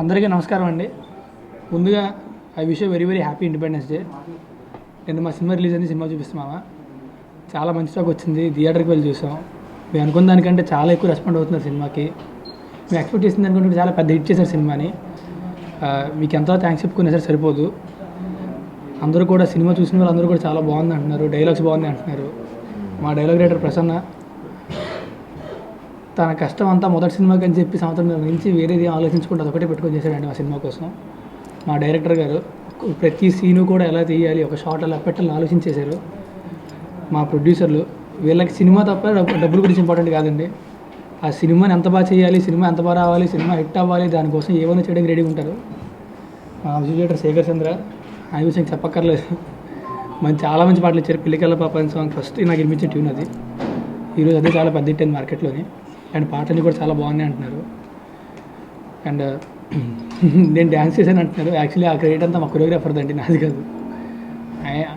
అందరికీ నమస్కారం అండి. ముందుగా I wish very very happy independence day. నేను మా సినిమా రిలీజ్ అయింది, సినిమా చూపిస్తున్నామా, చాలా మంచి టాక్ వచ్చింది. థియేటర్కి వెళ్ళి చూసాం. మేము అనుకున్న దానికంటే చాలా ఎక్కువ రెస్పాండ్ అవుతున్నారు సినిమాకి. మేము ఎక్స్పెక్ట్ చేసిన దానికంటే చాలా పెద్ద హిట్ చేశారు సినిమాని. మీకు ఎంతో థ్యాంక్స్ చెప్పుకునే సరే సరిపోదు. అందరూ కూడా సినిమా చూసిన వాళ్ళు అందరూ కూడా చాలా బాగుంది అంటున్నారు, డైలాగ్స్ బాగుంది అంటున్నారు. మా డైలాగ్ రైటర్ ప్రసన్న తన కష్టం అంతా మొదటి సినిమాకి అని చెప్పి సంవత్సరం నుంచి వేరేది ఆలోచించుకుంటూ అదొకటే పెట్టుకొని చేశాడండి మా సినిమా కోసం. మా డైరెక్టర్ గారు ప్రతి సీను కూడా ఎలా తీయాలి, ఒక షాట్ ఎలా పెట్టాలని ఆలోచించేశారు. మా ప్రొడ్యూసర్లు వీళ్ళకి సినిమా తప్ప డబ్బుల గురించి ఇంపార్టెంట్ కాదండి. ఆ సినిమాని ఎంత బాగా చేయాలి, సినిమా ఎంత బాగా రావాలి, సినిమా హిట్ అవ్వాలి, దానికోసం ఏమైనా చేయడానికి రెడీగా ఉంటారు. మా మ్యూజిక్ డైరెక్టర్ శేఖర్ చంద్ర, ఆ విషయం చెప్పక్కర్లేదు. చాలా మంచి పాటలు ఇచ్చారు. పిల్లికల్ల పాప అని సాంగ్ ఫస్ట్ నాకు వినిపించిన ట్యూన్ అది. ఈరోజు అదే చాలా పెద్ద హిట్ అయింది మార్కెట్లోని. అండ్ పాటలు కూడా చాలా బాగున్నాయి అంటున్నారు. అండ్ నేను డ్యాన్స్ చేశాను అంటున్నారు. యాక్చువల్లీ ఆ క్రెడిట్ అంతా మా కొరియోగ్రాఫర్ అండి, నాది కాదు.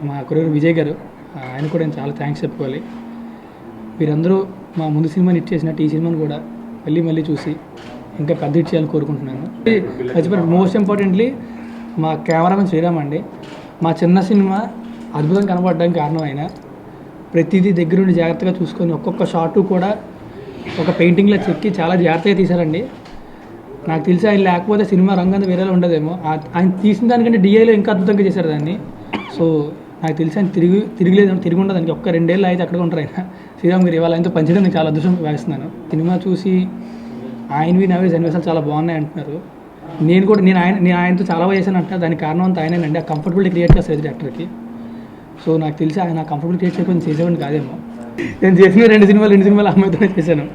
మా కొరియోగ్రాఫర్ విజయ్ గారు, ఆయన కూడా నేను చాలా థ్యాంక్స్ చెప్పుకోవాలి. మీరందరూ మా ముందు సినిమాని హిట్ చేసినట్టు ఈ సినిమాని కూడా మళ్ళీ మళ్ళీ చూసి ఇంకా పెద్ద హిట్ చేయాలని కోరుకుంటున్నాను. మోస్ట్ ఇంపార్టెంట్లీ మా కెమెరామెన్ శ్రీరామ్ అండి. మా చిన్న సినిమా అద్భుతం కనపడడానికి కారణం ఆయన. ప్రతిదీ దగ్గరుండి జాగ్రత్తగా చూసుకొని ఒక్కొక్క షాటు కూడా ఒక పెయింటింగ్లో చెక్కి చాలా జాగ్రత్తగా తీశారండి. నాకు తెలిసి ఆయన లేకపోతే సినిమా రంగంతా వేరేలా ఉండదేమో. ఆయన తీసిన దానికంటే డిఐలో ఇంకా అద్భుతంగా చేశారు దాన్ని. సో నాకు తెలిసి ఆయన తిరిగి ఉండదు దానికి. ఒక్క 2 ఏళ్ళు అయితే అక్కడ ఉంటారు ఆయన. శ్రీరామ్ గారు ఇవాళ ఆయనతో పనిచేయడం నేను చాలా అదృష్టం భావిస్తున్నాను. సినిమా చూసి ఆయనవి నవ్వే సన్నివేశాలు చాలా బాగున్నాయి అంటున్నారు. నేను ఆయనతో చాలా బాగా చేశాను అంటున్నారు. దానికి కారణం అంతా ఆయనేనండి. ఆ కంఫర్టబిలిటీ క్రియేట్ చేస్తారు డైరెక్టర్కి. సో నాకు తెలిసి ఆయన కంఫర్టబుల్ క్రియేట్ చేయకుండా చేసేవాడిని కాదేమో. నేను చేసిన 2 సినిమాలు అమ్మాయితోనే చేశాను.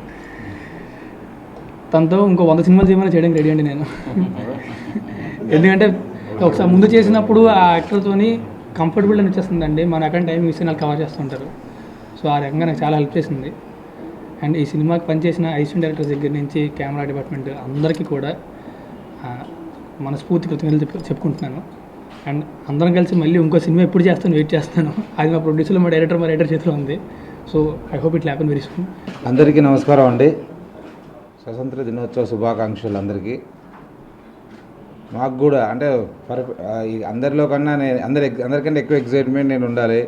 తనతో ఇంకో 100 సినిమాలు చేయడానికి రెడీ అండి నేను. ఎందుకంటే ఒకసారి ముందు చేసినప్పుడు ఆ యాక్టర్తోని కంఫర్టబుల్ అని వచ్చేస్తుందండి. మన అక్కడ టైం సినిమాలు కవర్ చేస్తుంటారు. సో ఆ రకంగా నాకు చాలా హెల్ప్ చేసింది. అండ్ ఈ సినిమాకి పనిచేసిన అసిస్టెంట్ డైరెక్టర్స్ దగ్గర నుంచి కెమెరా డిపార్ట్మెంట్ అందరికీ కూడా మనస్ఫూర్తి కృతజ్ఞతలు చెప్పుకుంటున్నాను. అండ్ అందరం కలిసి మళ్ళీ ఇంకో సినిమా ఎప్పుడు వెయిట్ చేస్తాను. అది మా ప్రొడ్యూసర్లో మా రైటర్ చేతిలో ఉంది. So I hope it happen very soon. అందరికీ నమస్కారం అండి. స్వతంత్ర దినోత్సవ శుభాకాంక్షలు అందరికీ. మాకు కూడా అంటే అందరిలో కన్నా అందరికంటే ఎక్కువ ఎక్సైట్మెంట్ నేను ఉండాలి.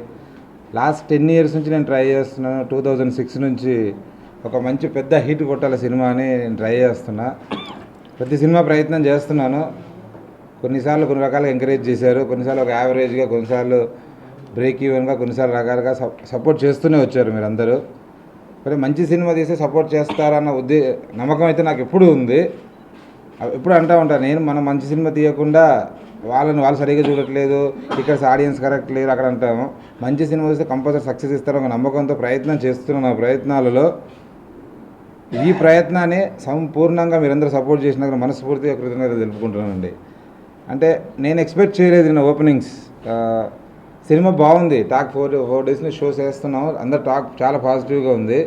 లాస్ట్ 10 years నుంచి నేను ట్రై చేస్తున్నాను. 2006 నుంచి ఒక మంచి పెద్ద హిట్ కొట్టాలి సినిమా అని నేను ట్రై చేస్తున్నా. ప్రతి సినిమా ప్రయత్నం చేస్తున్నాను. కొన్నిసార్లు కొన్ని రకాలుగా ఎంకరేజ్ చేశారు, కొన్నిసార్లు ఒక యావరేజ్గా, కొన్నిసార్లు బ్రేక్ ఈవెన్గా, కొన్నిసార్లు రకాలుగా సపోర్ట్ చేస్తూనే వచ్చారు మీరందరూ. మరి మంచి సినిమా తీస్తే సపోర్ట్ చేస్తారన్న నమ్మకం అయితే నాకు ఎప్పుడూ ఉంది. ఎప్పుడు అంటూ ఉంటాను, మనం మంచి సినిమా తీయకుండా వాళ్ళు సరిగ్గా చూడట్లేదు, ఇక్కడ ఆడియన్స్ కరెక్ట్ లేరు అక్కడ అంటాము. మంచి సినిమా తీస్తే కంపల్సరీ సక్సెస్ ఇస్తారు ఒక నమ్మకంతో ప్రయత్నం చేస్తున్నాను. ఆ ప్రయత్నాలలో ఈ ప్రయత్నాన్ని సంపూర్ణంగా మీరందరూ సపోర్ట్ చేసినాక మనస్ఫూర్తిగా కృతజ్ఞతలు తెలుపుకుంటున్నానండి. అంటే నేను ఎక్స్పెక్ట్ చేయలేదు నా ఓపెనింగ్స్. సినిమా బాగుంది, టాక్ 4 days షోస్ వేస్తున్నాం, అందరు టాక్ చాలా పాజిటివ్గా ఉంది.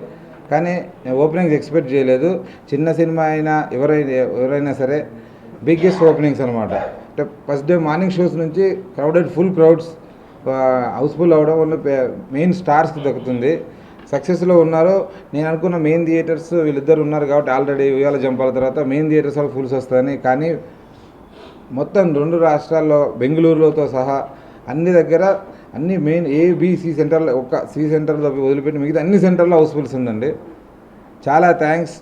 కానీ నేను ఓపెనింగ్స్ ఎక్స్పెక్ట్ చేయలేదు. చిన్న సినిమా అయినా ఎవరైనా సరే బిగ్గెస్ట్ ఓపెనింగ్స్ అనమాట. అంటే ఫస్ట్ డే మార్నింగ్ షోస్ నుంచి ఫుల్ క్రౌడ్స్, హౌస్ఫుల్ అవ్వడం వల్ల మెయిన్ స్టార్స్కి దక్కుతుంది. సక్సెస్లో ఉన్నారు. నేను అనుకున్న మెయిన్ థియేటర్స్ వీళ్ళిద్దరు ఉన్నారు కాబట్టి ఆల్రెడీ ఉయ్యాల జంపాల తర్వాత మెయిన్ థియేటర్స్ వాళ్ళు ఫుల్స్ వస్తాయని. కానీ మొత్తం 2 రాష్ట్రాల్లో బెంగళూరులోతో సహా అన్ని దగ్గర అన్ని మెయిన్ ABC సెంటర్లో, ఒక్క C సెంటర్లో వదిలిపెట్టి మిగతా అన్ని సెంటర్లో హౌస్ఫుల్స్ ఉందండి. చాలా థ్యాంక్స్.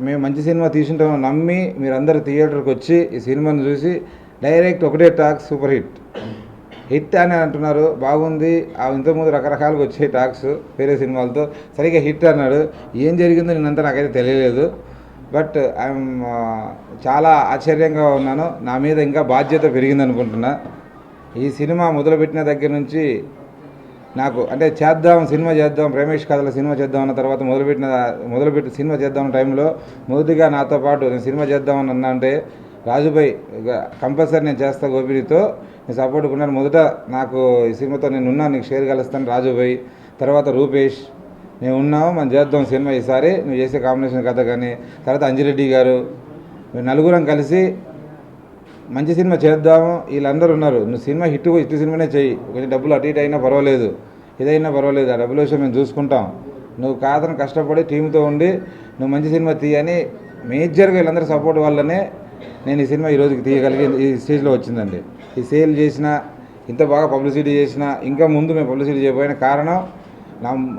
మేము మంచి సినిమా తీసుకుంటామని నమ్మి మీరందరూ థియేటర్కి వచ్చి ఈ సినిమాని చూసి డైరెక్ట్ ఒకటే టాక్ సూపర్ హిట్ అని అంటున్నారు. బాగుంది. ఇంతకుముందు రకరకాలుగా వచ్చే టాక్స్ వేరే సినిమాలతో, సరిగ్గా హిట్ అన్నాడు. ఏం జరిగిందో నేనంతా నాకైతే తెలియలేదు. బట్ ఐఎమ్ చాలా ఆశ్చర్యంగా ఉన్నాను. నా మీద ఇంకా బాధ్యత పెరిగిందనుకుంటున్నా. ఈ సినిమా మొదలుపెట్టిన దగ్గర నుంచి నాకు అంటే సినిమా చేద్దాం, రమేష్ కథల సినిమా చేద్దాం అన్న తర్వాత మొదలుపెట్టి సినిమా చేద్దామన్న టైంలో మొదటిగా నాతో పాటు నేను సినిమా చేద్దామని అన్నా అంటే రాజుభాయ్ కంపల్సరీ నేను చేస్తా, గోపిడితో నేను సపోర్ట్ ఉన్నాను. మొదట నాకు ఈ సినిమాతో నేను ఉన్నాను, నీకు షేర్ కలుస్తాను రాజుభాయ్, తర్వాత రూపేష్, మేము ఉన్నాము, మనం చేద్దాం సినిమా ఈసారి, నువ్వు చేసే కాంబినేషన్ కథ కానీ, తర్వాత అంజిరెడ్డి గారు, మేము నలుగురం కలిసి మంచి సినిమా చేద్దాము. వీళ్ళందరూ ఉన్నారు, నువ్వు సినిమా హిట్ సినిమానే చెయ్యి, కొంచెం డబ్బులు అటు ఇటు అయినా పర్వాలేదు, ఏదైనా పర్వాలేదు, ఆ డబ్బుల విషయం మేము చూసుకుంటాం, నువ్వు కాదని కష్టపడి టీంతో ఉండి నువ్వు మంచి సినిమా తీయని మేజర్గా వీళ్ళందరూ సపోర్ట్ వల్లనే నేను ఈ సినిమా ఈరోజుకి తీయగలిగి ఈ స్టేజ్లో వచ్చిందండి. ఈ సేల్ చేసిన, ఇంత బాగా పబ్లిసిటీ చేసిన, ఇంకా ముందు మేము పబ్లిసిటీ చేయబోయిన కారణం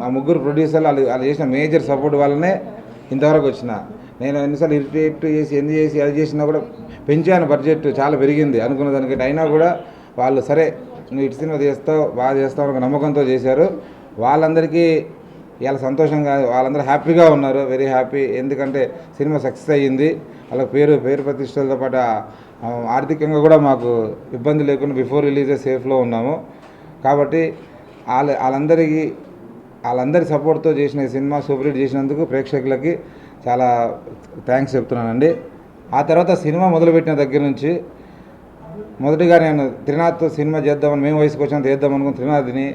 ఆ ముగ్గురు ప్రొడ్యూసర్లు వాళ్ళు చేసిన మేజర్ సపోర్ట్ వల్లనే ఇంతవరకు వచ్చిన. నేను ఎన్నిసార్లు ఇరిటేట్ చేసి అది చేసినా కూడా పెంచాను, బడ్జెట్ చాలా పెరిగింది అనుకున్న దానికంటే. అయినా కూడా వాళ్ళు సరే నువ్వు ఇటు సినిమా చేస్తావు, బాగా చేస్తావు ఒక నమ్మకంతో చేశారు. వాళ్ళందరికీ ఇవాళ సంతోషంగా, వాళ్ళందరూ హ్యాపీగా ఉన్నారు, వెరీ హ్యాపీ. ఎందుకంటే సినిమా సక్సెస్ అయ్యింది. వాళ్ళ పేరు ప్రతిష్టలతో పాటు ఆర్థికంగా కూడా మాకు ఇబ్బంది లేకుండా బిఫోర్ రిలీజే సేఫ్లో ఉన్నాము. కాబట్టి వాళ్ళందరి సపోర్ట్తో చేసిన ఈ సినిమా సూపర్ హిట్ చేసినందుకు ప్రేక్షకులకి చాలా థ్యాంక్స్ చెప్తున్నానండి. ఆ తర్వాత సినిమా మొదలుపెట్టిన దగ్గర నుంచి మొదటిగా నేను త్రినాథ్ సినిమా చేద్దామని, మేము వయసుకు వచ్చాను చేద్దాం అనుకుని త్రినాథ్ని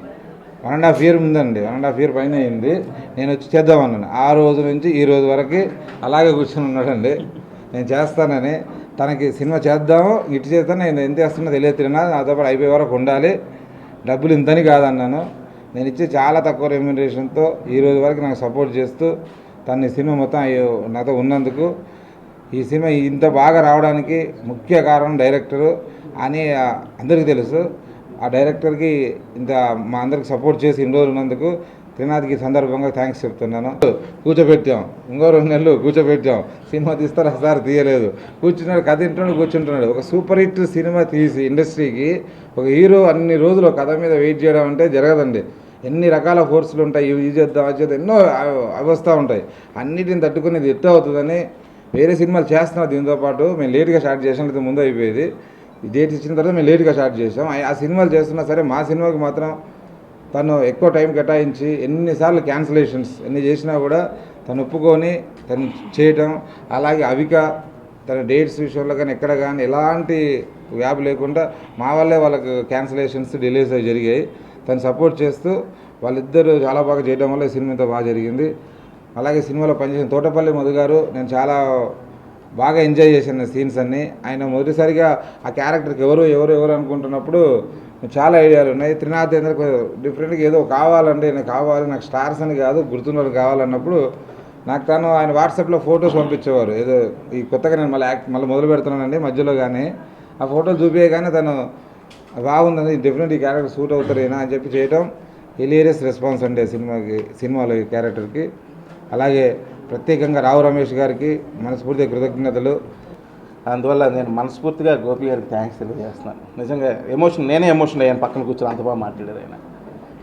1.5 year ఉందండి, 1.5 year పైన అయింది. నేను వచ్చి చేద్దామన్నాను. ఆ రోజు నుంచి ఈ రోజు వరకు అలాగే కూర్చొని ఉన్నాడండి. నేను చేస్తానని, తనకి సినిమా చేద్దాము, ఇటు చేస్తాను, నేను ఎంత చేస్తున్నా తెలియదు త్రినాథ్, నాతో పాటు అయిపోయే వరకు ఉండాలి, డబ్బులు ఇంతని కాదన్నాను. నేను ఇచ్చే చాలా తక్కువ రెమ్యునరేషన్తో ఈ రోజు వరకు నాకు సపోర్ట్ చేస్తూ తన సినిమా మొత్తం నాతో ఉన్నందుకు, ఈ సినిమా ఇంత బాగా రావడానికి ముఖ్య కారణం డైరెక్టరు అని అందరికీ తెలుసు. ఆ డైరెక్టర్కి ఇంత మా అందరికి సపోర్ట్ చేసి ఇన్ని రోజులు ఉన్నందుకు త్రినాథ్కి సందర్భంగా థ్యాంక్స్ చెప్తున్నాను. కూర్చోబెట్టాం, ఇంకో 2 నెలలు కూర్చోబెట్టాం, సినిమా తీస్తారా సార్, తీయలేదు. కూర్చున్నాడు, కథ వింటున్నాడు, కూర్చుంటున్నాడు. ఒక సూపర్ హిట్ సినిమా తీసి ఇండస్ట్రీకి ఒక హీరో అన్ని రోజులు కథ మీద వెయిట్ చేయడం అంటే జరగదండి. ఎన్ని రకాల ఫోర్సులు ఉంటాయి, ఇది చేద్దాం అది చేద్దాం, ఎన్నో అవి వస్తూ ఉంటాయి. అన్నిటిని తట్టుకుని ఇది ఎట్ట అవుతుందని వేరే సినిమాలు చేస్తున్నారు. దీంతో పాటు మేము లేట్గా స్టార్ట్ చేసాం, ఇది ముందు అయిపోయేది. డేట్ ఇచ్చిన తర్వాత మేము లేట్గా స్టార్ట్ చేసాం. ఆ సినిమాలు చేస్తున్నా సరే మా సినిమాకి మాత్రం తను ఎక్కువ టైం కేటాయించి ఎన్నిసార్లు క్యాన్సిలేషన్స్ ఎన్ని చేసినా కూడా తను ఒప్పుకొని తను చేయటం. అలాగే అవిక తన డేట్స్ విషయంలో కానీ ఎక్కడ కానీ ఎలాంటి గ్యాప్ లేకుండా మా వల్లే వాళ్ళకి క్యాన్సిలేషన్స్ డిలేస్ అవి జరిగాయి. తను సపోర్ట్ చేస్తూ వాళ్ళిద్దరూ చాలా బాగా చేయడం వల్ల ఈ సినిమా ఇంత బాగా జరిగింది. అలాగే సినిమాలో పనిచేసిన తోటపల్లి మధు గారు, నేను చాలా బాగా ఎంజాయ్ చేసిన సీన్స్ అన్నీ. ఆయన మొదటిసారిగా ఆ క్యారెక్టర్కి ఎవరు అనుకుంటున్నప్పుడు చాలా ఐడియాలు ఉన్నాయి. త్రినాథ్ డిఫరెంట్గా ఏదో కావాలంటే నాకు స్టార్స్ అని కాదు, గుర్తున్నది కావాలన్నప్పుడు నాకు తను ఆయన వాట్సాప్లో ఫొటోస్ పంపించేవారు. ఏదో ఈ కొత్తగా నేను మళ్ళీ మొదలు పెడుతున్నానండి మధ్యలో, కానీ ఆ ఫోటోలు చూపించగానే తను బాగుందని డెఫినెట్ ఈ క్యారెక్టర్ సూట్ అవుతారేనా అని చెప్పి చేయటం హిలేరియస్ రెస్పాన్స్ అండి సినిమాలో ఈ క్యారెక్టర్కి. అలాగే ప్రత్యేకంగా రావు రమేష్ గారికి మనస్ఫూర్తిగా కృతజ్ఞతలు. అందువల్ల నేను మనస్ఫూర్తిగా గోపి గారికి థ్యాంక్స్ తెలియజేస్తున్నాను. నిజంగా నేనే ఎమోషన్ అయ్యాను పక్కన కూర్చొని, అంత బాగా మాట్లాడారు ఆయన.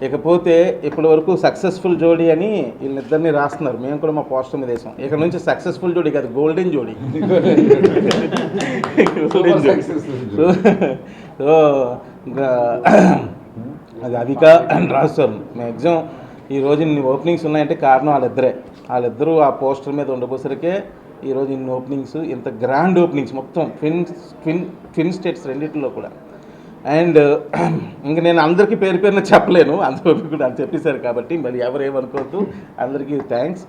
ఇకపోతే ఇప్పటి వరకు సక్సెస్ఫుల్ జోడీ అని వీళ్ళిద్దరిని రాస్తున్నారు, మేము కూడా మా పోస్టర్ మీద వేసాం. ఇక్కడ నుంచి సక్సెస్ఫుల్ జోడీ కాదు, గోల్డెన్ జోడీ. సో ఇంకా అది అవిక అండ్ రాస్తారు. మ్యాక్సిమం ఈరోజు ఇన్ని ఓపెనింగ్స్ ఉన్నాయంటే కారణం వాళ్ళిద్దరూ ఆ పోస్టర్ మీద ఉండబోసరికే ఈరోజు ఇన్ని ఓపెనింగ్స్, ఇంత గ్రాండ్ ఓపెనింగ్స్ మొత్తం ట్విన్ స్టేట్స్ రెండింటిలో కూడా. అండ్ ఇంకా నేను అందరికీ పేరున చెప్పలేను, అందరూ కూడా అని చెప్పేశారు కాబట్టి మరి ఎవరేమనుకోవద్దు, అందరికీ thanks.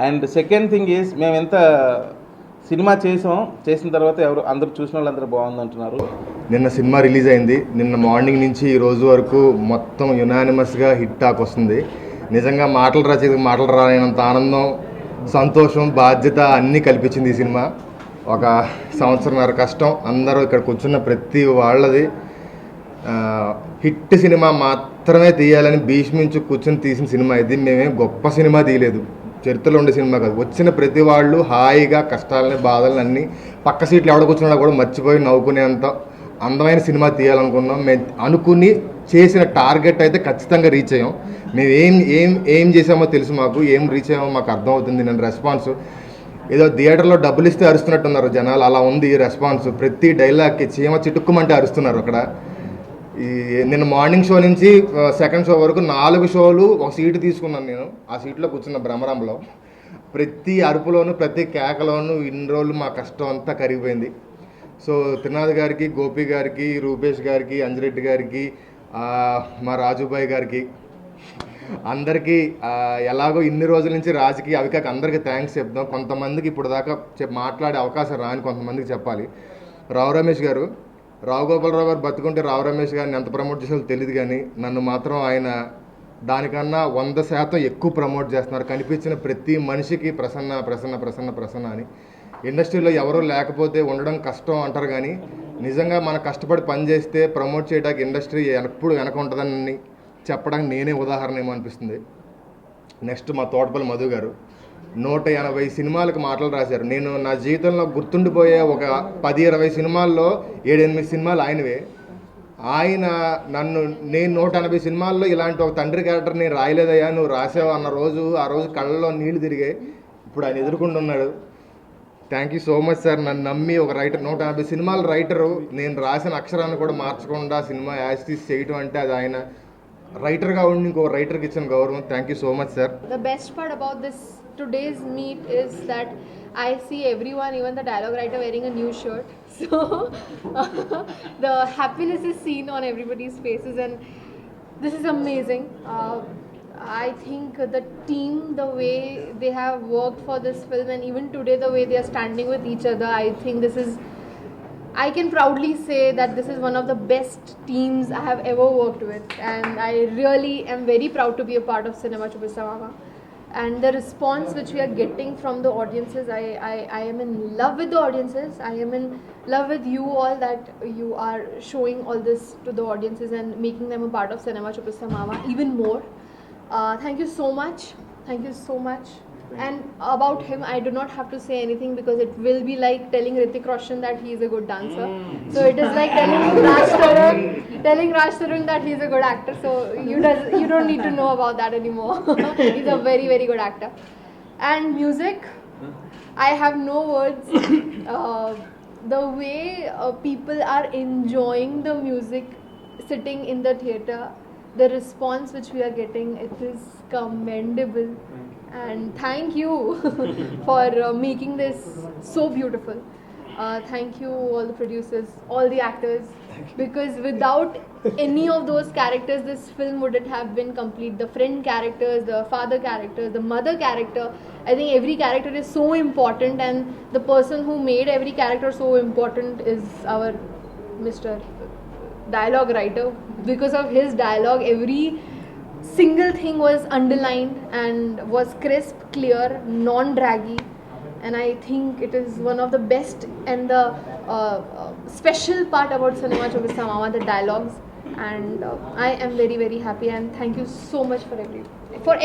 And second thing is, మేము ఎంత సినిమా చేసిన తర్వాత అందరూ చూసిన వాళ్ళు అందరూ బాగుందంటున్నారు. నిన్న సినిమా రిలీజ్ అయింది. నిన్న మార్నింగ్ నుంచి ఈ రోజు వరకు మొత్తం యునానిమస్గా హిట్ టాక్ వస్తుంది. నిజంగా మాటలు రాలేనంత ఆనందం, సంతోషం, బాధ్యత అన్నీ కల్పించింది ఈ సినిమా. ఒక 1.5 సంవత్సరం కష్టం అందరూ ఇక్కడ కూర్చున్న ప్రతి వాళ్ళది. హిట్ సినిమా మాత్రమే తీయాలని భీష్మించి కూర్చొని తీసిన సినిమా ఇది. మేమేం గొప్ప సినిమా తీయలేదు, చరిత్రలో ఉండే సినిమా కాదు. వచ్చిన ప్రతి వాళ్ళు హాయిగా కష్టాలని బాధలని అన్నీ పక్క సీట్లు ఎవడ కూర్చున్నా కూడా మర్చిపోయి నవ్వుకునేంత అందమైన సినిమా తీయాలనుకున్నాం. మేము అనుకుని చేసిన టార్గెట్ అయితే ఖచ్చితంగా రీచ్ అయ్యాం. మేము ఏం చేసామో తెలుసు మాకు, ఏం రీచ్ అయ్యామో మాకు అర్థమవుతుంది. నేను రెస్పాన్స్ ఏదో థియేటర్లో డబ్బులు ఇస్తే అరుస్తున్నట్టున్నారు జనాలు, అలా ఉంది రెస్పాన్స్. ప్రతి డైలాగ్కి చీమ చిటుక్కుమంటే అరుస్తున్నారు అక్కడ. నిన్న మార్నింగ్ షో నుంచి సెకండ్ షో వరకు 4 షోలు ఒక సీటు తీసుకున్నాను నేను. ఆ సీట్లో కూర్చున్న భ్రమరంలో ప్రతి అరుపులోను ప్రతి కేకలోను ఇన్ని రోజులు మా కష్టం అంతా కరిగిపోయింది. సో త్రినాథ్ గారికి, గోపి గారికి, రూపేష్ గారికి, అంజిరెడ్డి గారికి, మా రాజుబాయ్ గారికి, అందరికీ ఎలాగో ఇన్ని రోజుల నుంచి రాజుకి అవికాకి అందరికీ థ్యాంక్స్ చెప్దాం. కొంతమందికి ఇప్పుడు దాకా మాట్లాడే అవకాశం రాని కొంతమందికి చెప్పాలి. రావు రమేష్ గారు, రావు గోపాలరావు గారు బతుకుంటే రావు రమేష్ గారిని ఎంత ప్రమోట్ చేసారో తెలియదు, కానీ నన్ను మాత్రం ఆయన దానికన్నా 100% ఎక్కువ ప్రమోట్ చేస్తున్నారు. కనిపించిన ప్రతి మనిషికి ప్రసన్న ప్రసన్న ప్రసన్న ప్రసన్న అని. ఇండస్ట్రీలో ఎవరూ లేకపోతే ఉండడం కష్టం అంటారు, కానీ నిజంగా మనం కష్టపడి పని చేస్తే ప్రమోట్ చేయడానికి ఇండస్ట్రీ ఎప్పుడు వెనక ఉంటుందని చెప్పడానికి నేనే ఉదాహరణ ఏమో అనిపిస్తుంది. నెక్స్ట్ మా తోటపల్లి మధు గారు 180 సినిమాలకు మాటలు రాశారు. నేను నా జీవితంలో గుర్తుండిపోయే ఒక 10-20 సినిమాల్లో 7-8 సినిమాలు ఆయనవే. ఆయన నేను 180 సినిమాల్లో ఇలాంటి ఒక తండ్రి క్యారెక్టర్ నేను రాయలేదయ్యా, నువ్వు రాసావు అన్న రోజు, ఆ రోజు కళ్ళలో నీళ్లు తిరిగాయి. ఇప్పుడు ఆయన ఎదుర్కొంటున్నాడు. Thank you so much sir. నన్ను నమ్మి ఒక రైటర్, 180 సినిమాల రైటరు నేను రాసిన అక్షరాన్ని కూడా మార్చకుండా సినిమా యాజ్ తీసి చేయటం అంటే అది ఆయన రైటర్గా ఉండి ఇంకో రైటర్కి ఇచ్చిన గౌరవం. Thank you so much sir. The best part about this today's meet is that I see everyone, even the dialogue writer, wearing a new shirt. So the happiness is seen on everybody's faces, and this is amazing. I think the team, the way they have worked for this film, and even today the way they are standing with each other, I think this is, I can proudly say that this is one of the best teams I have ever worked with, and I really am very proud to be a part of Cinema Chupista Mama. And the response which we are getting from the audiences, I am in love with the audiences. I am in love with you all, that you are showing all this to the audiences and making them a part of Cinema Chupista Mama even more. Thank you so much. Thank you so much. And about him, I do not have to say anything because it will be like telling Hrithik Roshan that he is a good dancer. So it is like telling Raj Tarun that he is a good actor. So you don't need to know about that anymore. He's a very, very good actor. And music, I have no words. The way people are enjoying the music sitting in the theatre, the response which we are getting, it is commendable. And thank you for making this so beautiful. Thank you all the producers, all the actors, because without any of those characters this film wouldn't have been complete. The friend characters, the father characters, the mother character, I think every character is so important, and the person who made every character so important is our Mr. Dialogue writer. Because of his dialogue, every single thing was underlined and was crisp, clear, non-draggy, and I think it is one of the best and the special part about Cinema Chupista Mama, the dialogues. And I am very, very happy, and thank you so much for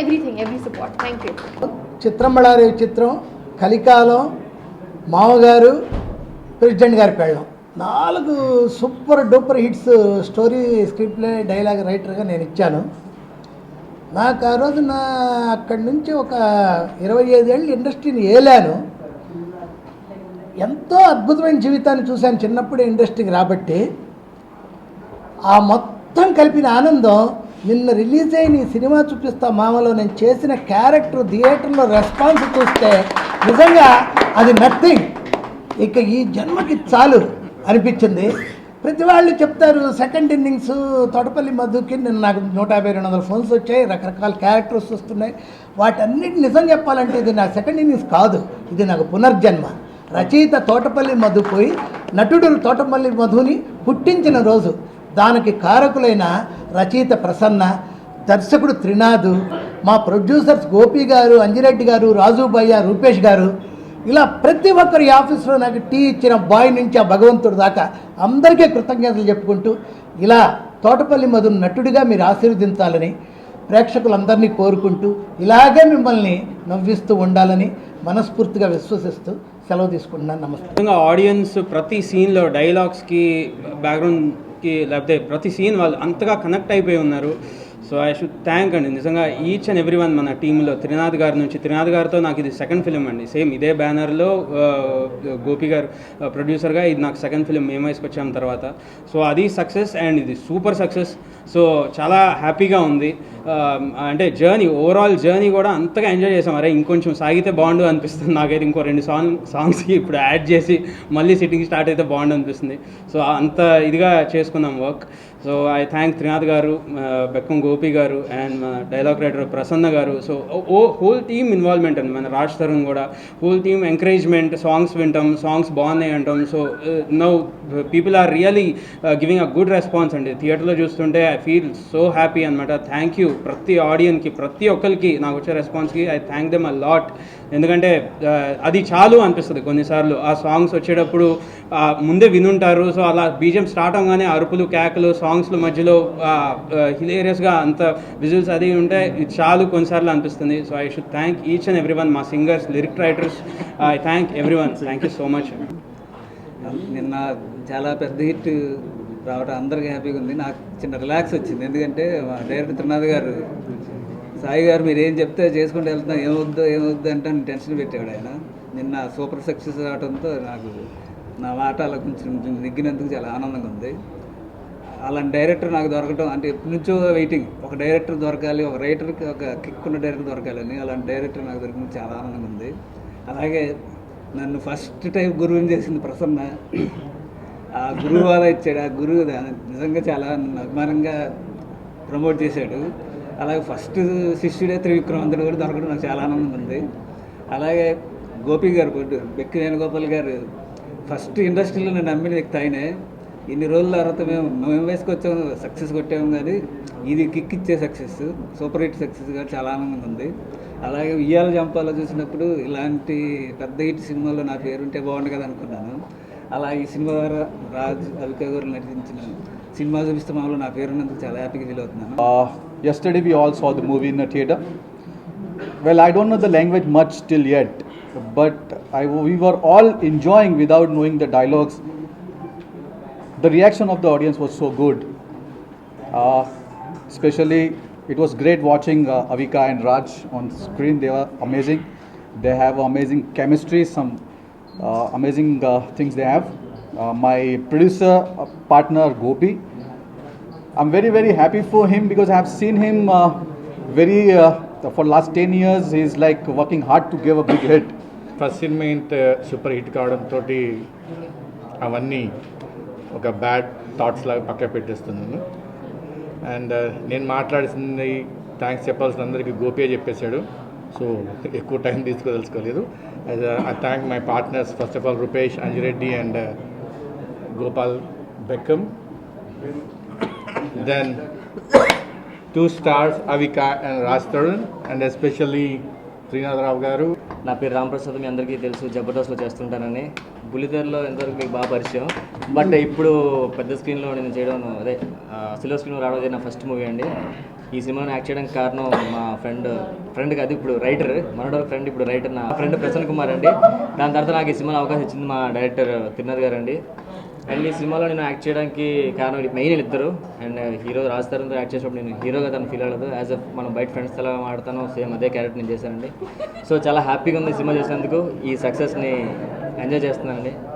everything, every support. Thank you. చిత్రంబళారేవి చిత్రం, Kalikalam, Mamagaru, president గారి పెళ్ళం, 4 super duper hits story, script play, dialogue రైటర్గా నేను ఇచ్చాను. నాకు ఆ రోజు అక్కడి నుంచి ఒక 25 ఏళ్ళు ఇండస్ట్రీని ఏలాను. ఎంతో అద్భుతమైన జీవితాన్ని చూశాను చిన్నప్పుడే ఇండస్ట్రీకి రాబట్టి. ఆ మొత్తం కలిపిన ఆనందం నిన్న రిలీజ్ అయిన ఈ సినిమా చూపిస్తా మామలో నేను చేసిన క్యారెక్టర్ థియేటర్లో రెస్పాన్స్ చూస్తే నిజంగా అది నథింగ్, ఇక ఈ జన్మకి చాలు అనిపించింది. ప్రతి వాళ్ళు చెప్తారు సెకండ్ ఇన్నింగ్స్ తోటపల్లి మధుకి. నేను నాకు 150-200 ఫోన్స్ వచ్చాయి, రకరకాల క్యారెక్టర్స్ వస్తున్నాయి. వాటన్నిటి నిజం చెప్పాలంటే ఇది నా సెకండ్ ఇన్నింగ్స్ కాదు, ఇది నాకు పునర్జన్మ. రచయిత తోటపల్లి మధు పోయి నటుడు తోటపల్లి మధుని పుట్టించిన రోజు. దానికి కారకులైన రచయిత ప్రసన్న, దర్శకుడు త్రినాథ్, మా ప్రొడ్యూసర్స్ గోపి గారు, అంజిరెడ్డి గారు, రాజు భయ్య, రూపేష్ గారు, ఇలా ప్రతి ఒక్కరు ఈ ఆఫీస్లో నాకు టీ ఇచ్చిన బాయ్ నుంచి ఆ భగవంతుడు దాకా అందరికీ కృతజ్ఞతలు చెప్పుకుంటూ, ఇలా తోటపల్లి మధు నటుడిగా మీరు ఆశీర్వదించాలని ప్రేక్షకులందరినీ కోరుకుంటూ, ఇలాగే మిమ్మల్ని నవ్విస్తూ ఉండాలని మనస్ఫూర్తిగా విశ్వసిస్తూ సెలవు తీసుకుంటున్నాను. నమస్తే. ఆడియన్స్ ప్రతి సీన్లో డైలాగ్స్కి, బ్యాక్గ్రౌండ్కి, లేకపోతే ప్రతి సీన్ వాళ్ళు అంతగా కనెక్ట్ అయిపోయి ఉన్నారు. సో ఐ షుడ్ థ్యాంక్ అండి నిజంగా ఈచ్ అండ్ ఎవ్రీ వన్. మన టీంలో త్రినాథ్ గారితో నాకు ఇది సెకండ్ ఫిలిం అండి. సేమ్ ఇదే బ్యానర్లో గోపి గారు ప్రొడ్యూసర్గా, ఇది నాకు సెకండ్ ఫిలిం మేము వేసుకొచ్చాం తర్వాత. సో అది సక్సెస్, అండ్ ఇది సూపర్ సక్సెస్. సో చాలా హ్యాపీగా ఉంది. అంటే ఓవరాల్ జర్నీ కూడా అంతగా ఎంజాయ్ చేసాం. అరే ఇంకొంచెం సాగితే బాగుండు అనిపిస్తుంది నాకైతే. ఇంకో 2 సాంగ్స్కి ఇప్పుడు యాడ్ చేసి మళ్ళీ సిట్టింగ్ స్టార్ట్ అయితే బాగుండు అనిపిస్తుంది. సో అంత ఇదిగా చేసుకున్నాం work. So I thank Trinath గారు, బెక్కం గోపి గారు అండ్ మన డైలాగ్ రైటర్ ప్రసన్న గారు. సో హోల్ టీమ్ ఇన్వాల్వ్మెంట్ అండి, మన రాజ్ తరుణ్ కూడా హోల్ టీమ్ ఎంకరేజ్మెంట్, సాంగ్స్ వింటాం, సాంగ్స్ బాగున్నాయి అంటాం. So now people are really giving a good response అండి. థియేటర్లో చూస్తుంటే ఐ ఫీల్ సో హ్యాపీ అనమాట. థ్యాంక్ యూ ప్రతి ఆడియన్కి, ప్రతి ఒక్కరికి నాకు వచ్చే రెస్పాన్స్కి I thank them a lot. ఎందుకంటే అది చాలు అనిపిస్తుంది కొన్నిసార్లు. ఆ సాంగ్స్ వచ్చేటప్పుడు ముందే వినుంటారు, సో అలా బీజిఎం స్టార్ట్ అవగానే అరుపులు, కేకలు, సాంగ్స్లో మధ్యలో హిలేరియస్గా అంత విజువల్స్ అది ఉంటే ఇది చాలు కొన్నిసార్లు అనిపిస్తుంది. So I should thank each and every one, మా singers, lyric writers, I thank everyone. Thank you so much. నిన్న చాలా పెద్ద హిట్ రావడం అందరికీ హ్యాపీగా ఉంది. నాకు చిన్న రిలాక్స్ వచ్చింది, ఎందుకంటే మా డైరెక్టర్ త్రినాథ్ గారు, సాయి గారు మీరు ఏం చెప్తే చేసుకుంటూ వెళ్తున్నాం, ఏమవుద్దు అంటే టెన్షన్ పెట్టాడు ఆయన. నిన్న సూపర్ సక్సెస్ రావడంతో నాకు నా మాట అలా కొంచెం నెగ్గినందుకు చాలా ఆనందంగా ఉంది. అలాంటి డైరెక్టర్ నాకు దొరకడం అంటే ఎప్పటి నుంచో వెయిటింగ్, ఒక డైరెక్టర్ దొరకాలి, ఒక రైటర్కి ఒక కిక్ ఉన్న డైరెక్టర్ దొరకాలని. అలాంటి డైరెక్టర్ నాకు దొరికింది చాలా ఆనందంగా ఉంది. అలాగే నన్ను ఫస్ట్ టైం గురువుని చేసింది ప్రసన్న. ఆ గురువు వాళ్ళ ఇచ్చాడు, ఆ గురువు నిజంగా చాలా నన్ను అభిమానంగా ప్రమోట్ చేశాడు. అలాగే ఫస్ట్ శిష్యుడే త్రివిక్రమంతుడు కూడా దొరకడం నాకు చాలా ఆనందంగా ఉంది. అలాగే గోపి గారు, బెక్కి వేణుగోపాల్ గారు ఫస్ట్ ఇండస్ట్రీలో నేను నమ్మిన వ్యక్తి ఆయనే. ఇన్ని రోజుల తర్వాత మేము వేసుకొచ్చాము, సక్సెస్ కొట్టాము, కానీ ఇది కిక్ ఇచ్చే సక్సెస్, సూపర్ హిట్ సక్సెస్గా చాలా ఆనందంగా ఉంది. అలాగే ఉయ్యాల జంపాలో చూసినప్పుడు ఇలాంటి పెద్ద హిట్ సినిమాలో నా పేరుంటే బాగుండు కదా అనుకున్నాను. అలా ఈ సినిమా ద్వారా రాజ్, అవిక గారు నటించిన సినిమా చూపిస్తే మామూలు నా పేరున్నందుకు చాలా హ్యాపీగా ఫీల్ అవుతున్నాను. Yesterday we all saw the movie in a theater. Well, I don't know the language much till yet, but we were all enjoying without knowing the dialogues. The reaction of the audience was so good. Especially, it was great watching Avika and Raj on screen. They were amazing. They have amazing chemistry, some amazing things they have. My producer partner Gopi, I'm very, very happy for him because I have seen him for last 10 years. He's like working hard to give a big hit. First cinema ఇంత super hit కావడంతో అవన్నీ ఒక bad thoughts లాగా పక్క పెట్టేస్తున్నాను. And నేను మాట్లాడిసింది thanks చెప్పాల్సిన అందరికీ గోపియే చెప్పేశాడు, సో ఎక్కువ టైం తీసుకోదలుచుకోలేదు. I thank my partners, first of all Rupesh, Anjireddy and Gopal Bekkam. Then 2 stars Avika and Raj Tarun, and especially Srinath Rao garu. నా పేరు రాంప్రసాద్, మీ అందరికీ తెలుసు జబర్దస్త్లో చేస్తుంటానని. బుల్లితెరలో ఎంతవరకు మీకు బాగా పరిచయం, బట్ ఇప్పుడు పెద్ద స్క్రీన్లో నేను చేయడం, అదే సిల్వర్ స్క్రీన్లో రావడం అదే నా ఫస్ట్ మూవీ అండి. ఈ సినిమాని యాక్ట్ చేయడానికి కారణం మా ఫ్రెండ్ కాదు, ఇప్పుడు రైటర్, మనోడు ఫ్రెండ్, ఇప్పుడు రైటర్ నా ఫ్రెండ్ ప్రసన్న కుమార్ అండి. దాని తర్వాత నాకు ఈ సినిమాలో అవకాశం ఇచ్చింది మా డైరెక్టర్ త్రినాథ్ గారు అండి. అండ్ ఈ సినిమాలో నేను యాక్ట్ చేయడానికి కారణం మెయిన్ ఇద్దరు. అండ్ హీరో రాజ్ తరుణ్తో యాక్ట్ చేసినప్పుడు నేను హీరోగా తను ఫీల్ అవ్వలేదు, యాజ్ అ మనం బయట ఫ్రెండ్స్ ఎలా ఆడతానో సేమ్ అదే క్యారెక్టర్ నేను చేశానండి. సో చాలా హ్యాపీగా ఉంది సినిమా చేసినందుకు. ఈ సక్సెస్ని ఎంజాయ్ చేస్తున్నానండి.